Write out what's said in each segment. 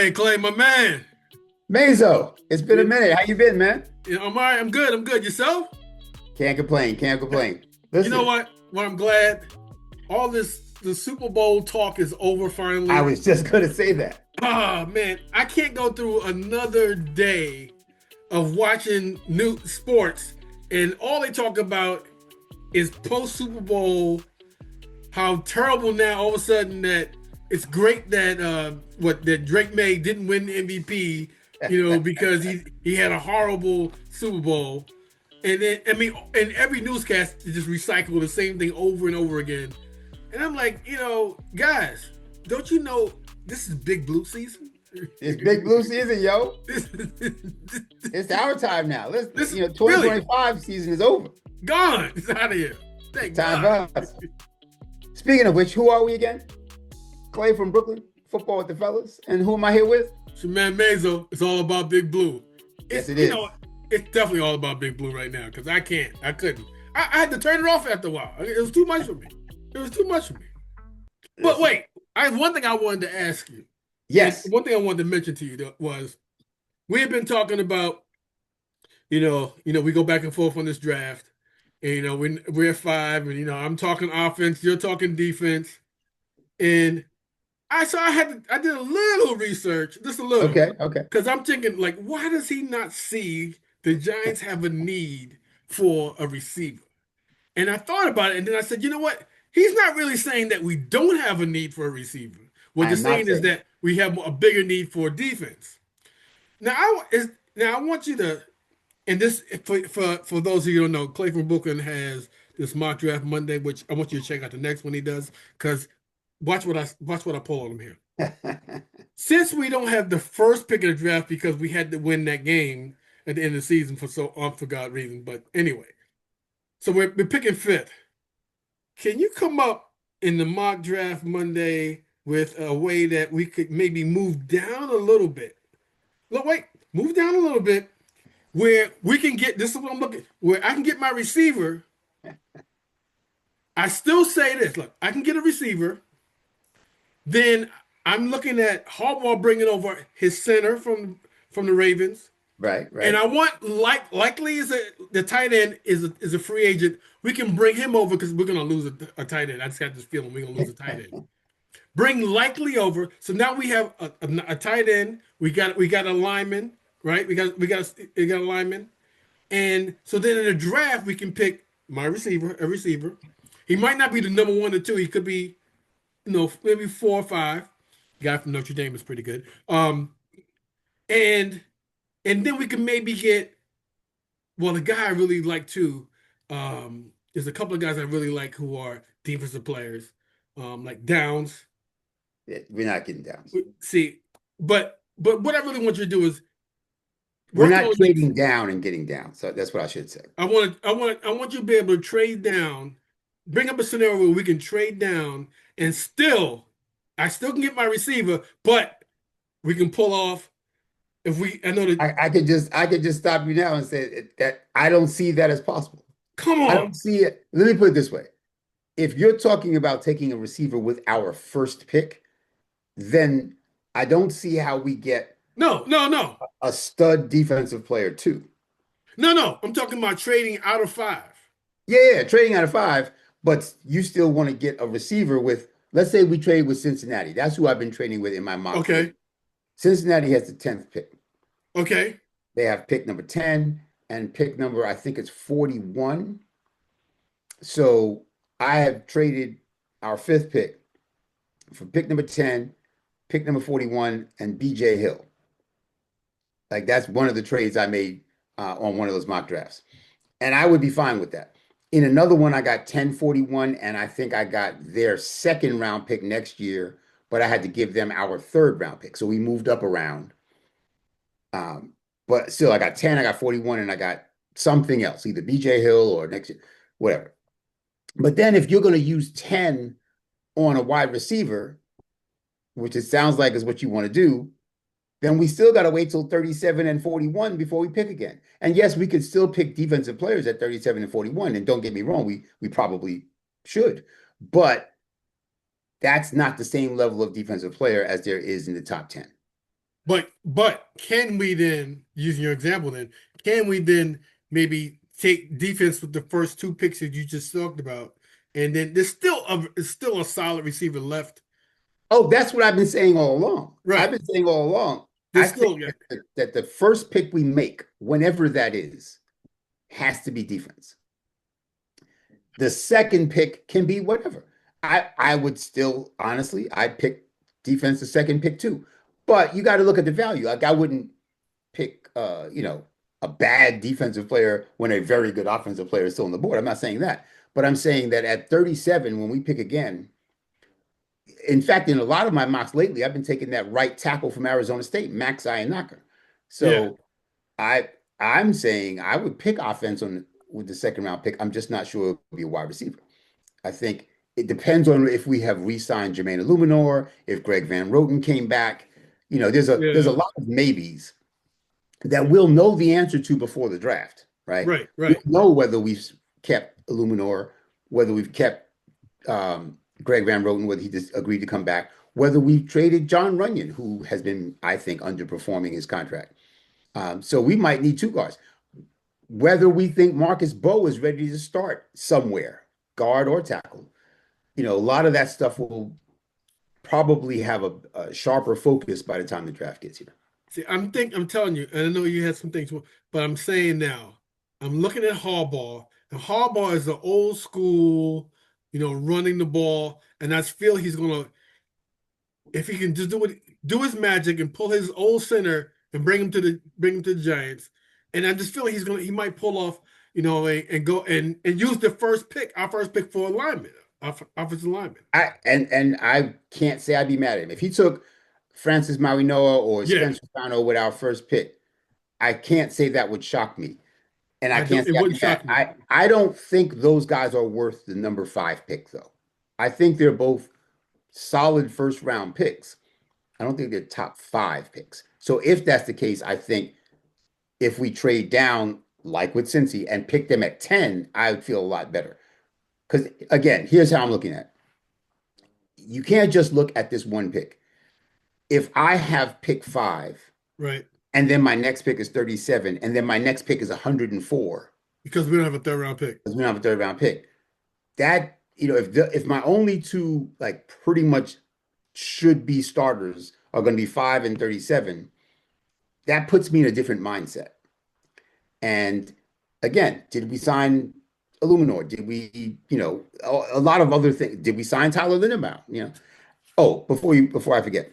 Hey, Clay, my man. Mazo, it's been a You minute. How you been, man? I'm all right. I'm good. I'm good. Yourself? Can't complain. Can't complain. You know Listen, what? What I'm glad. All the Super Bowl talk is over I finally. was just gonna say that. Ah, man, I can't go through another day of watching new sports, and all they talk about is post Super Bowl. How terrible now! All of a sudden, that it's great that that Drake May didn't win the MVP. Because he had a horrible Super Bowl. And then, I mean, and every newscast just recycle the same thing over and over again. And I'm like, guys, don't you know this is Big Blue season? It's Big Blue season, yo. this, It's our time now. Listen, this is really 2025 season is over. gone. It's out of here. Thank Time God. for us. Speaking of which, who are we again? Clay from Brooklyn, football with the fellas. And who am I here with? It's your man Mazo. It's all about Big Blue. Yes, It's, it you is. know, it's definitely all about Big Blue right now because I couldn't. I had to turn it off after a while. It was too much for me. It was too much for me. But Listen. wait, I have one thing I wanted to ask you. Yes. And one thing I wanted to mention to you was we have been talking about, we go back and forth on this draft, and we're at five, and I'm talking offense, you're talking defense, and I did a little research, just a little, Okay. Okay. because I'm thinking like, why does he not see the Giants have a need for a receiver? And I thought about it, and then I said, you know what? He's not really saying that we don't have a need for a receiver. What you're I'm not saying is saying that we have a bigger need for defense. Now I want you to, and this for those of you who don't know, Clay from Brooklyn has this mock draft Monday, which I want you to check out the next one he does, because watch what I pull on him here. it. Since we don't have the first pick of the draft because we had to win that game at the end of the season for so unforgot reason, but anyway, so we're picking fifth. Can you come up in the mock draft Monday with a way that we could maybe move down a little bit? Look, wait, move down a little bit where we can get this is what I'm looking where I can get my receiver. I still say this. Look, I can get a receiver. Then I'm looking at Harbaugh bringing over his center from the Ravens. Right. And Right. I want likely is the tight end is a free agent. We can bring him over because we're gonna lose a tight end. I just got this feeling we're gonna lose a tight end. Bring likely over. So now we have a tight end. We got a lineman, right? We got a lineman. And so then in the draft we can pick my receiver, a receiver. He might not be the number one or two. He could be, maybe 4 or 5. The guy from Notre Dame is pretty good. And then we can maybe get, well, the guy I really like too. There's a couple of guys I really like who are defensive players, like Downs. Yeah, we're not getting down. See, but what I really want you to do is We're work not on. trading down and getting down. So that's what I should say. I want you to be able to trade down, bring up a scenario where we can trade down, and I still can get my receiver, but we can pull off if we. I know that. I could just stop you now and say that I don't see that as possible. Come I on, don't see it. Let me put it this way. If you're talking about taking a receiver with our first pick, then I don't see how we get no, no, no, a stud defensive player too. no, no. I'm talking about trading out of five. Yeah, trading out of five, but you still want to get a receiver with, let's say we trade with Cincinnati. That's who I've been trading with in my mock Okay, league. Cincinnati has the 10th pick. okay, They have pick number 10 and pick number, I think it's 41. So I have traded our fifth pick for pick number 10, pick number 41, and BJ Hill. Like that's one of the trades I made on one of those mock drafts. And I would be fine with that. In another one, I got 1041, and I think I got their second round pick next year, but I had to give them our third round pick. So we moved up around. But still, I got 10, I got 41, and I got something else, either BJ Hill or next year, whatever. But then if you're going to use 10 on a wide receiver, which it sounds like is what you want to do, then we still got to wait till 37 and 41 before we pick again. And yes, we could still pick defensive players at 37 and 41. And don't get me wrong, we probably should. But that's not the same level of defensive player as there is in the top 10. But can we then, using your example then, can we then maybe take defense with the first two picks that you just talked about, and then there's still a solid receiver left. Oh, that's what I've been saying all along. I've Right. been saying all along. I There's think still, yeah. that the first pick we make, whenever that is, has to be defense. The second pick can be whatever. I would still honestly, I'd pick defense the second pick too. But you got to look at the value. Like I wouldn't pick a bad defensive player when a very good offensive player is still on the board. I'm not saying that. But I'm saying that at 37, when we pick again, in fact, in a lot of my mocks lately, I've been taking that right tackle from Arizona State, Max Iannaka. Yeah. So I I'm saying I would pick offense on with the second round pick. I'm just not sure it would be a wide receiver. I think it depends on if we have re-signed Jermaine Illuminor, if Greg Van Roten came back. There's a Yeah. lot of maybes that we'll know the answer to before the draft, right? Right. We'll Right. know whether we've kept Illuminor, whether we've kept Greg Van Roten, whether he just agreed to come back, whether we've traded John Runyon, who has been, I think, underperforming his contract. So we might need two guards. Whether we think Marcus Bowe is ready to start somewhere, guard or tackle, a lot of that stuff will probably have a sharper focus by the time the draft gets here. See, I'm telling you, and I know you had some things, but I'm saying now, I'm looking at Harbaugh, and Harbaugh is the old school, running the ball, and I feel he's gonna, if he can just do his magic and pull his old center and bring him to the Giants, and I just feel he might pull off, and go and use the first pick, our first pick for alignment, offensive alignment. And I can't say I'd be mad at him if he took Francis Marinoa or Yeah, Spencer Sano with our first pick. I can't say that would shock me, and I I can't don't. say It I'd be wouldn't mad. shock me. I don't think those guys are worth the number five pick though. I think they're both solid first round picks. I don't think they're top five picks. So if that's the case, I think if we trade down like with Cincy and pick them at 10, I would feel a lot better. Because again, here's how I'm looking at it. You can't just look at this one pick. If I have pick five Right. and then my next pick is 37 and then my next pick is 104 Because we don't have a third round pick. because we don't have a third round pick, that, if my only two like pretty much should be starters are going to be 5 and 37, that puts me in a different mindset. And again, did we sign Illuminor? Did we, a lot of other things? Did we sign Tyler Lindenbaum? Oh, before I forget,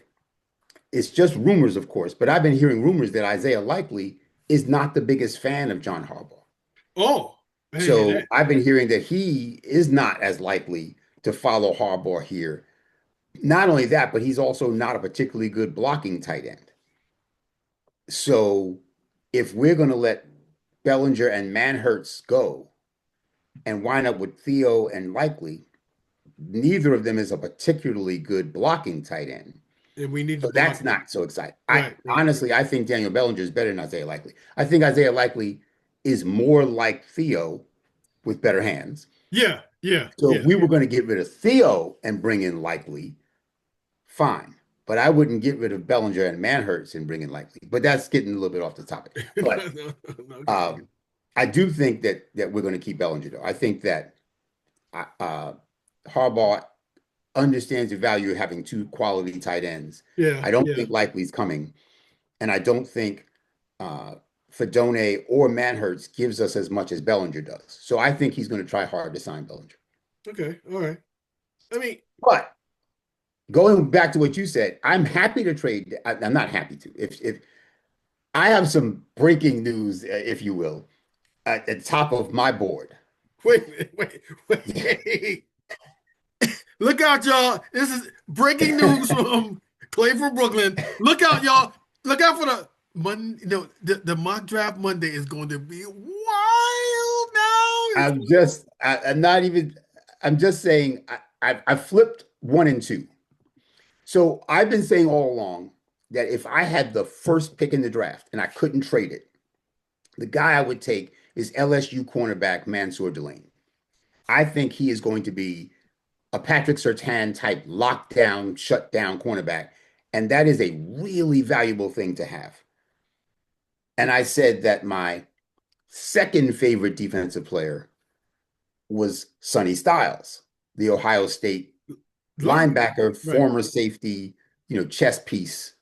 it's just rumors, of course, but I've been hearing rumors that Isaiah Likely is not the biggest fan of John Harbaugh. Oh, I didn't hear So that. I've been hearing that he is not as likely to follow Harbaugh here. Not only that, but he's also not a particularly good blocking tight end. So if we're going to let Bellinger and Manhertz go and wind up with Theo and Likely, neither of them is a particularly good blocking tight end. And we need to So block that's him. not so exciting. I Right, right. honestly, I think Daniel Bellinger is better than Isaiah Likely. I think Isaiah Likely is more like Theo with better hands. Yeah, yeah, So if yeah. we were going to get rid of Theo and bring in Likely, fine. But I wouldn't get rid of Bellinger and Manhertz and bring in Likely. But that's getting a little bit off the topic. But No, no, okay. um, I do think that we're going to keep Bellinger though. I think that uh, Harbaugh understands the value of having two quality tight ends. Yeah, I don't yeah. think Likely's coming, and I don't think uh, Fedone or Manhertz gives us as much as Bellinger does. So I think he's going to try hard to sign Bellinger. Okay, all right. I mean, But going back to what you said, I'm happy to trade. I'm not happy to. If I have some breaking news, if you will, at the top of my board. wait. Look out, y'all. This is breaking news from Clay from Brooklyn. Look out, y'all. Look out for the Monday. No, the mock draft Monday is going to be wild now. It's I'm not even, I'm just saying, I flipped one and two. So I've been saying all along that if I had the first pick in the draft and I couldn't trade it, the guy I would take is LSU cornerback Mansour Delane. I think he is going to be a Patrick Surtain type lockdown, shutdown cornerback. And that is a really valuable thing to have. And I said that my second favorite defensive player was Sonny Styles, the Ohio State linebacker, Right. former safety, chess piece.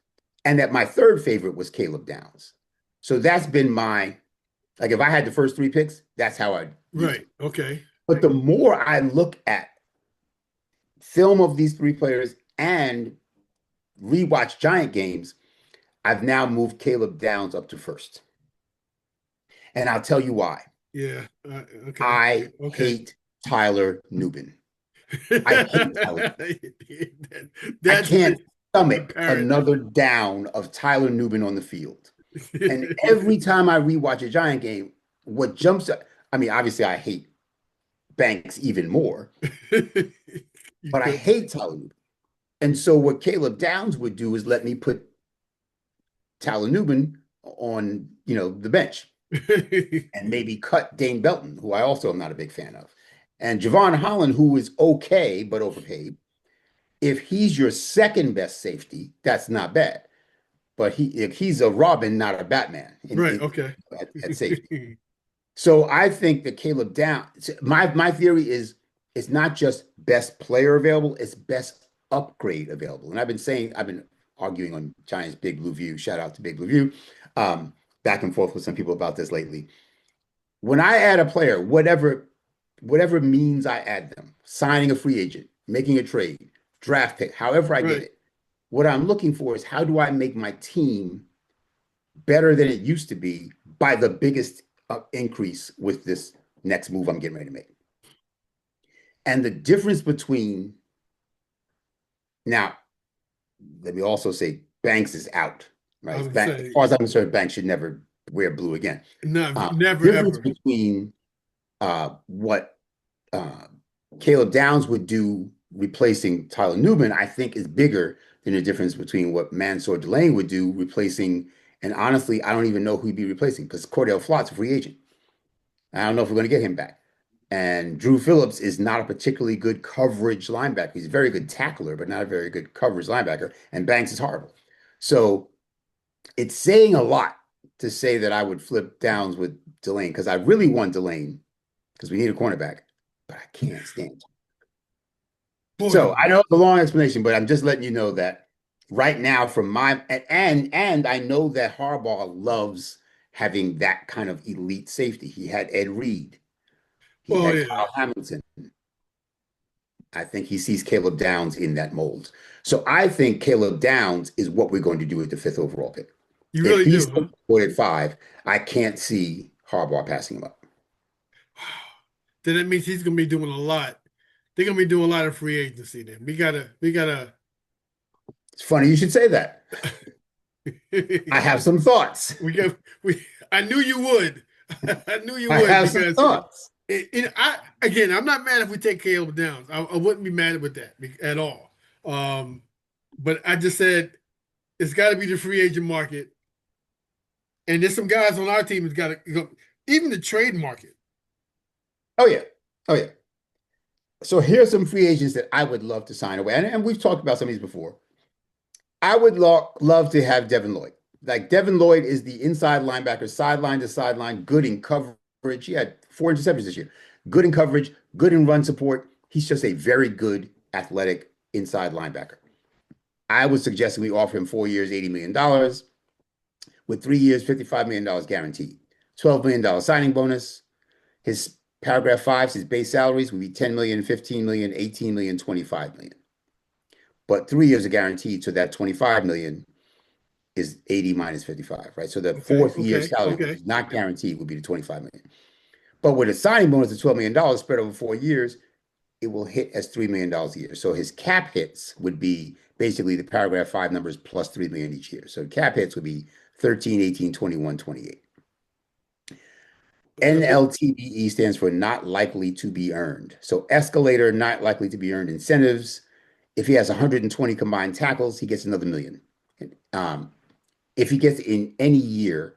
And that my third favorite was Caleb Downs. So that's been like if I had the first three picks, that's how I'd use Right. them. Okay. But the more I look at film of these three players and rewatch Giant games, I've now moved Caleb Downs up to first. And I'll tell you why. Yeah. Okay. I Okay. hate Tyler Nubin. I hate Tyler. I That's can't stomach apparent. another down of Tyler Nubin on the field. And every time I rewatch a Giant game, what jumps up, I mean, obviously I hate Banks even more, You but I could. hate Tyler Nubin. And so what Caleb Downs would do is let me put Tyler Nubin on, the bench and maybe cut Dane Belton, who I also am not a big fan of. And Javon Holland, who is okay, but overpaid. If he's your second best safety, that's not bad. But he's a Robin, not a Batman Right. Okay. at safety. So I think that Caleb Downs, my theory is it's not just best player available, it's best upgrade available. And I've been arguing on Giants Big Blue View, shout out to Big Blue View, back and forth with some people about this lately. When I add a player, whatever means I add them, signing a free agent, making a trade, draft pick, however I did Right. it, what I'm looking for is how do I make my team better than it used to be by the biggest increase with this next move I'm getting ready to make. And the difference between now, let me also say Banks is out, I right? would As say far as I'm concerned, Banks should never wear blue again. no, The never difference ever. between what uh, Caleb Downs would do replacing Tyler Newman, I think, is bigger than the difference between what Mansour Delane would do replacing. And honestly, I don't even know who he'd be replacing because Cordell Flott's a free agent. I don't know if we're going to get him back. And Drew Phillips is not a particularly good coverage linebacker. He's a very good tackler, but not a very good coverage linebacker. And Banks is horrible. So it's saying a lot to say that I would flip Downs with Delane because I really want Delane because we need a cornerback, but I can't stand him. So Boy, I know it's a long explanation, but I'm just letting you know that right now, from my and I know that Harbaugh loves having that kind of elite safety. He had Ed Reed, he oh had yeah. Kyle Hamilton. I think he sees Caleb Downs in that mold. So I think Caleb Downs is what we're going to do with the fifth overall pick. You If really he's do, huh? at 5, I can't see Harbaugh passing him up. Then that means he's gonna be doing a lot. They're gonna be doing a lot of free agency then. We gotta It's funny you should say that. I have some thoughts. we got we I knew you would. I knew you I would have some because thoughts. I'm not mad if we take Caleb Downs. I wouldn't be mad with that at all. Um, but I just said it's got to be the free agent market, and there's some guys on our team that's got to even the trade market. Oh yeah. Oh yeah. So here's some free agents that I would love to sign away. And we've talked about some of these before. I would love to have Devin Lloyd. Like Devin Lloyd is the inside linebacker, sideline to sideline, good in coverage. He had 4 interceptions this year. Good in coverage, good in run support. He's just a very good athletic inside linebacker. I was suggesting we offer him 4 years, $80 million, with 3 years, $55 million guaranteed. $12 million signing bonus. His paragraph 5, his base salaries would be 10 million, 15 million, 18 million, 25 million. But 3 years are guaranteed, so that 25 million is 80 minus 55, right? So the Okay, fourth year okay, salary, which okay. is not guaranteed, would be the 25 million. But with a signing bonus of $12 million spread over 4 years, it will hit as $3 million a year. So his cap hits would be basically the paragraph 5 numbers plus 3 million each year. So cap hits would be 13, 18, 21, 28. NLTBE stands for not likely to be earned. So escalator, not likely to be earned incentives. If he has 120 combined tackles, he gets another million. Um, if he gets in any year,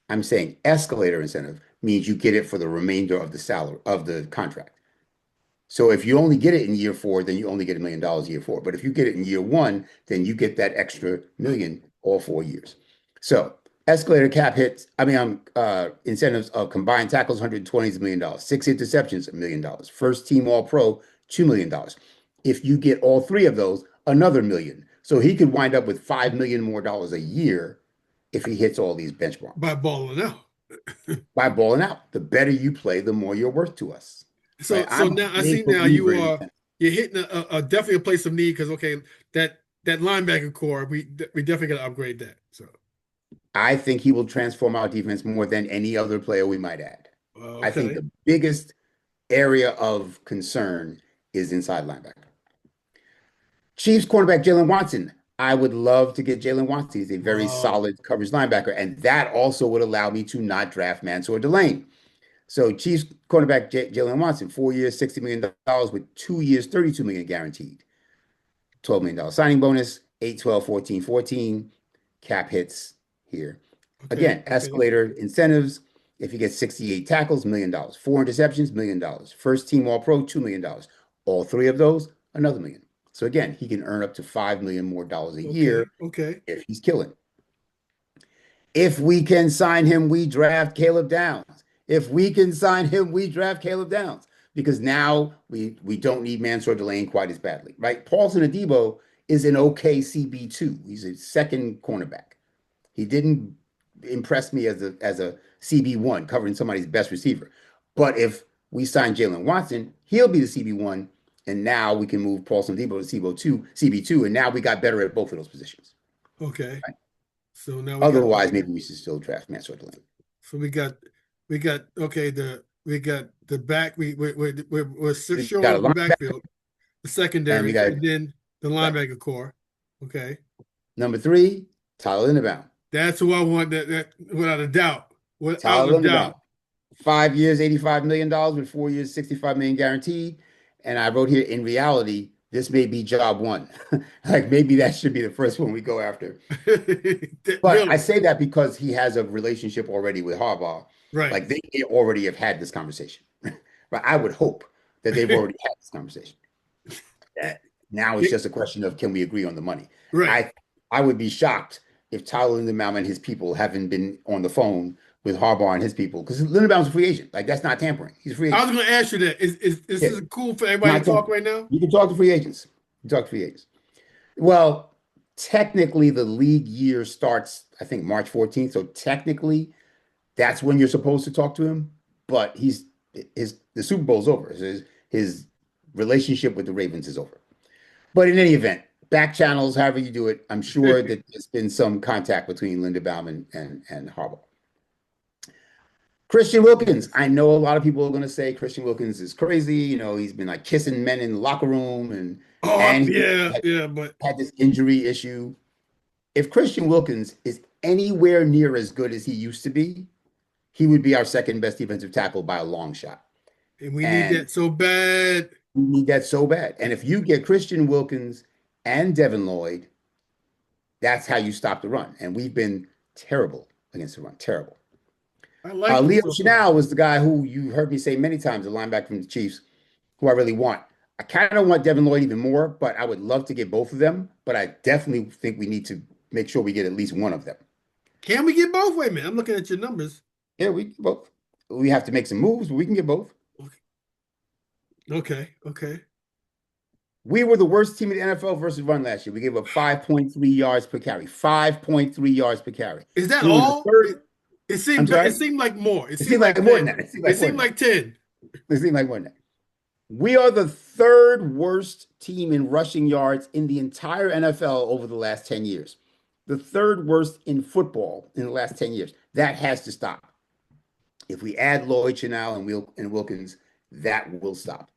I'm saying escalator incentive means you get it for the remainder of the salary of the contract. So if you only get it in year four, then you only get $1 million year four. But if you get it in year one, then you get that extra million all 4 years. So escalator cap hits, incentives of combined tackles, 120 is $1 million. Six interceptions, $1 million. First team all pro, $2 million. If you get all three of those, another million. So he could wind up with $5 million more a year if he hits all these benchmarks by balling out. by balling out. The better you play, the more you're worth to us. Right? So I'm a now I big see now believer in incentive. you're hitting a definitely a place of need because okay, that linebacker core we definitely got to upgrade that. So I think he will transform our defense more than any other player we might add. I think okay, the biggest area of concern is inside linebacker. Chiefs cornerback Jalen Watson. I would love to get Jalen Watson. He's a very wow, solid coverage linebacker, and that also would allow me to not draft Mansour Delane. So Chiefs cornerback Jalen Watson, 4 years, $60 million with 2 years, $32 million guaranteed. $12 million signing bonus, 8, 12, 14, 14. Cap hits here. okay, Again, okay, escalator incentives. If you get 68 tackles, $1 million. Four interceptions, $1 million. First team all pro, $2 million. All three of those, another million. So again, he can earn up to $5 million more a year okay. if he's killing. If we can sign him, we draft Caleb Downs. If we can sign him, we draft Caleb Downs because now we don't need Mansour Delane quite as badly, right? Paulson Adebo is an okay CB2. He's a second cornerback. He didn't impress me as a CB1 covering somebody's best receiver. But if we sign Jalen Watson, he'll be the CB1, and now we can move Paulson Adebo to CB2, and now we got better at both of those positions. Okay. Right? So now we got Otherwise, maybe we should still draft Mansour Delane. so we got okay we got the back we're We sure got a of the linebacker, backfield, the and we secondary, got and then the right. linebacker core. Okay, Number three, Tyler Linderbaum. that's who I want. That without a doubt, without Tyler a Linderbaum, doubt. 5 years, $85 million with 4 years, $65 million guaranteed. And I wrote here, in reality, this may be job one. Like maybe that should be the first one we go after. But I Really, say that because he has a relationship already with Harbaugh. right? Like they already have had this conversation. But I would hope that they've already had this conversation. That now it's just a question of can we agree on the money. Right. I would be shocked if Tyler Linderbaum and his people haven't been on the phone with Harbaugh and his people because Linderbaum's a free agent. Like that's not tampering. He's a free I agent. was going to ask you that. Is this Yeah, is cool for everybody not to talk tampering. right now? You can talk to free agents. You can talk to free agents. Well, technically the league year starts, I think, March 14th. So technically that's when you're supposed to talk to him. But the Super Bowl's over. His relationship with the Ravens is over. But in any event, back channels, however you do it, I'm sure that there's been some contact between Linderbaum and Harbaugh. Christian Wilkins. I know a lot of people are going to say Christian Wilkins is crazy. You know, he's been like kissing men in the locker room Oh and he yeah, yeah, but had this injury issue. If Christian Wilkins is anywhere near as good as he used to be, he would be our second best defensive tackle by a long shot. and we need And that so bad. we need that so bad. And if you get Christian Wilkins and Devin Lloyd, that's how you stop the run. And we've been terrible against the run. Terrible. I like them Leo so far. Chenal was the guy who you heard me say many times, the linebacker from the Chiefs, who I really want. I kind of want Devin Lloyd even more, but I would love to get both of them. But I definitely think we need to make sure we get at least one of them. Can we get both? Wait a minute, I'm looking at your numbers. Yeah, we can both. We have to make some moves, but we can get both. Okay, okay. We were the worst team in the NFL versus run last year. We gave up 5.3 yards per carry. 5.3 yards per carry. Is that We were the all? third. I'm It sorry. seemed like more. It It seemed seemed like like more than 10. that. It seemed It like more seemed than that. like 10. It seemed like more than that. We are the third worst team in rushing yards in the entire NFL over the last 10 years. The third worst in football in the last 10 years. That has to stop. If we add Lloyd, Chenal, and Wilkins, that will stop.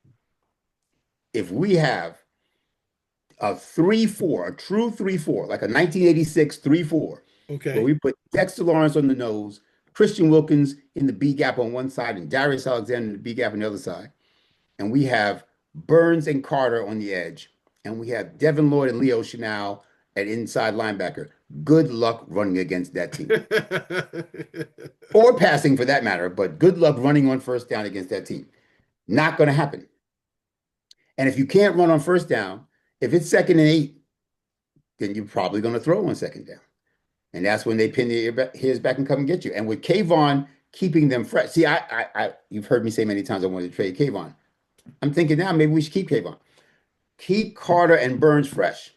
If we have a 3-4, a true 3-4, like a 1986 3-4, where Okay. we put Dexter Lawrence on the nose, Christian Wilkins in the B gap on one side, and Darius Alexander in the B gap on the other side, and we have Burns and Carter on the edge, and we have Devin Lloyd and Leo Chenal at inside linebacker. Good luck running against that team. Or passing for that matter, but good luck running on first down against that team. Not going to happen. And if you can't run on first down, if it's 2nd and 8, then you're probably going to throw on 2nd down. And that's when they pin their ears back and come and get you. And with Kayvon keeping them fresh, see, you've heard me say many times I wanted to trade Kayvon. I'm thinking now maybe we should keep Kayvon. Keep Carter and Burns fresh.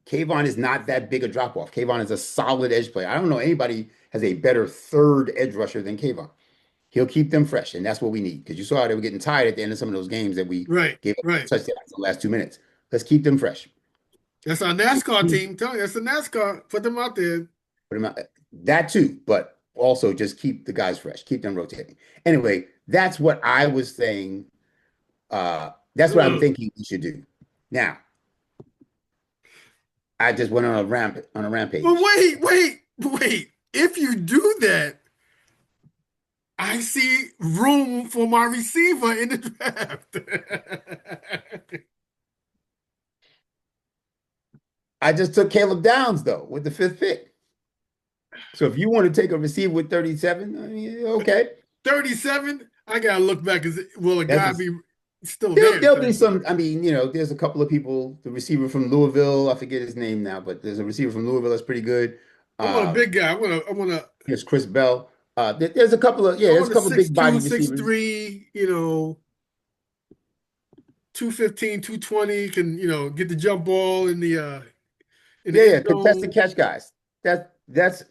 Kayvon is not that big a drop off. Kayvon is a solid edge player. I don't know anybody has a better third edge rusher than Kayvon. He'll keep them fresh, and that's what we need. Because you saw how they were getting tired at the end of some of those games that we Right, gave up right. touchdowns in the last 2 minutes. Let's keep them fresh. That's our NASCAR team. Tell you, that's the NASCAR. Put them out there. Put them out. That too, but also just keep the guys fresh, keep them rotating. Anyway, that's what I was saying. That's what I'm thinking we should do. Now, I just went on a rampage. But wait. If you do that, I see room for my receiver in the draft. I just took Caleb Downs though with the 5th pick. So if you want to take a receiver with 37, I mean, okay. 37. I gotta look back. Will a guy be still There'll there? be some. I mean, there's a couple of people. The receiver from Louisville, I forget his name now, but there's a receiver from Louisville that's pretty good. I want a big guy. I want to. Here's Chris Bell. There's a couple of there's a couple of big body receivers. 6'3", 215, 220, can get the jump ball in the end Contested zone. catch guys. That's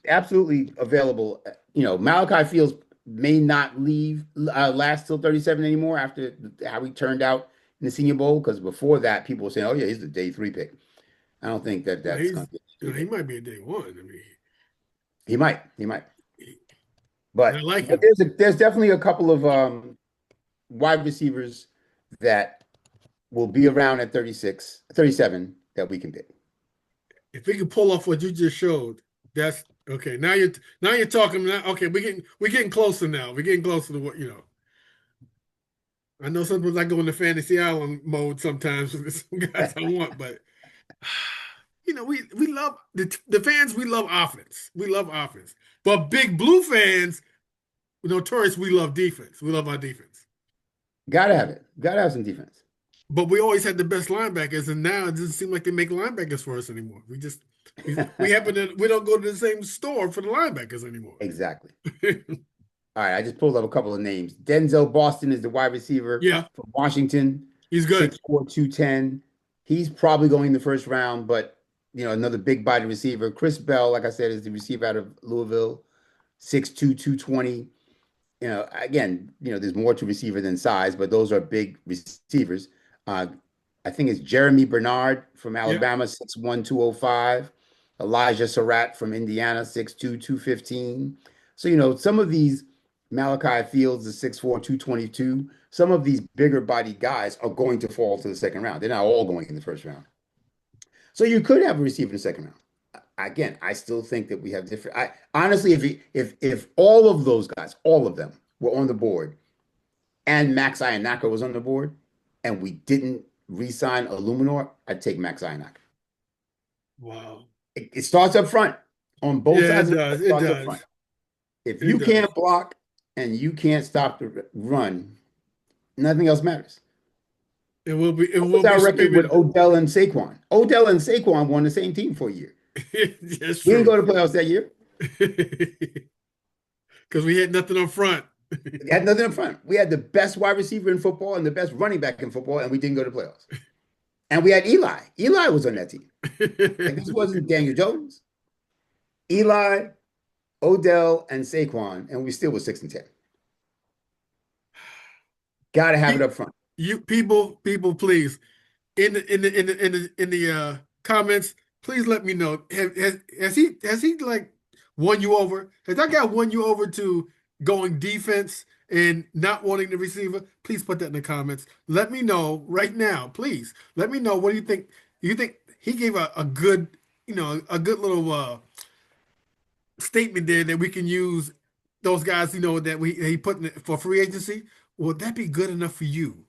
absolutely available. Malachi Fields may not last till 37 anymore after how he turned out in the Senior Bowl, because before that people were saying, "Oh yeah, he's the day 3 pick." I don't think that's going to be. He might be a day 1. I mean, he might. I But like him. there's definitely a couple of wide receivers that will be around at 36, 37 that we can pick. If we can pull off what you just showed, that's okay. Now you're talking. Okay, we're getting closer now. We're getting closer to what. I know sometimes I go into Fantasy Island mode sometimes with some guys I want, but we love the fans. We love offense. We love offense. But Big Blue fans, notorious, we love defense. We love our defense. Gotta have it. Gotta have some defense. But we always had the best linebackers, and now it doesn't seem like they make linebackers for us anymore. We don't go to the same store for the linebackers anymore. Exactly. All right, I just pulled up a couple of names. Denzel Boston is the wide receiver from Washington. He's good. 6'4", 210. He's probably going in the first round, but another big body receiver. Chris Bell, like I said, is the receiver out of Louisville. 6'2", 220. Again, there's more to receiver than size, but those are big receivers. I think it's Jeremy Bernard from Alabama, 6'1", 205. Elijah Surratt from Indiana, 6'2", 215. So, some of these Malachi Fields is 6'4", 222. Some of these bigger body guys are going to fall to the second round. They're not all going in the first round. So you could have a receiver in the second round. Again, I still think that we have different. Honestly, if all of those guys, all of them were on the board, and Max Ionaka was on the board, and we didn't re-sign Illuminor, I'd take Max Ionaka. Wow. It starts up front on both sides. It does. If you can't block and you can't stop the run, nothing else matters. It will be. Our record with Odell and Saquon. Odell and Saquon won the same team for a year. Yes, we didn't go to playoffs that year because we had nothing up front. We had nothing up front. We had the best wide receiver in football and the best running back in football, and we didn't go to playoffs. And we had Eli. Eli was on that team. Like, this wasn't Daniel Jones. Eli, Odell, and Saquon, and we still were 6-10. Got to have it up front. You people, please, in the comments, please let me know. Has he like won you over? Has that guy won you over to going defense and not wanting the receiver? Please put that in the comments. Let me know right now, please. Let me know. What do you think? You think he gave a good, a good little statement there that we can use those guys, that he put in for free agency? Would that be good enough for you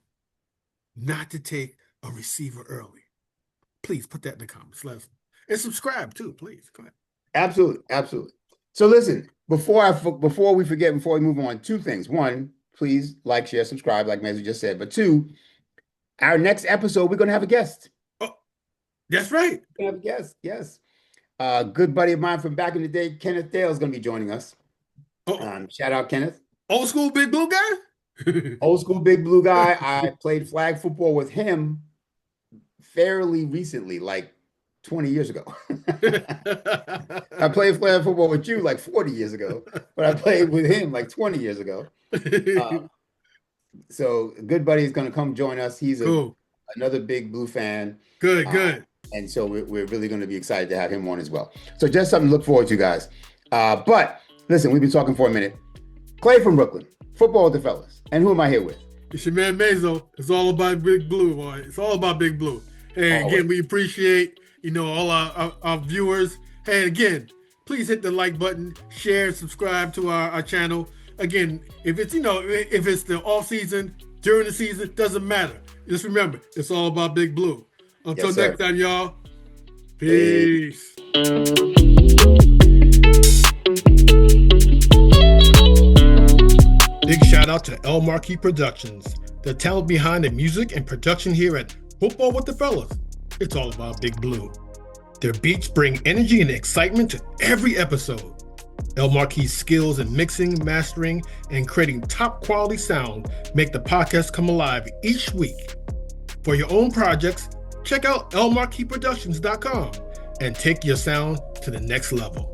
not to take a receiver early? Please put that in the comments. And subscribe too, please. Go ahead. Absolutely. So listen, before we forget, before we move on, two things. One, please like, share, subscribe, like Mazzy just said. But two, Our next episode, we're going to have a guest. Oh, that's right. We're going to have a guest, yes. A good buddy of mine from back in the day, Kenneth Dale, is going to be joining us. Shout out, Kenneth. Old school big blue guy? Old school big blue guy. I played flag football with him fairly recently, like 20 years ago. I played flag football with you like 40 years ago, but I played with him like 20 years ago. So a good buddy is going to come join us. He's another big blue fan. Good. And so we're really going to be excited to have him on as well. So just something to look forward to, guys. But listen, we've been talking for a minute. Clay from Brooklyn, football with the fellas. And who am I here with? It's your man Mazo. It's all about Big Blue, boy. It's all about Big Blue. Hey, again, we appreciate, all our viewers. Hey, again, please hit the like button, share, subscribe to our channel. Again, if it's, if it's the off season, during the season, doesn't matter. Just remember, it's all about Big Blue. Until next time, y'all. Peace. Big shout out to El Marquis Productions, the talent behind the music and production here at Football with the Fellas. It's all about Big Blue. Their beats bring energy and excitement to every episode. El Marquis' skills in mixing, mastering, and creating top quality sound make the podcast come alive each week. For your own projects, check out elmarquisproductions.com and take your sound to the next level.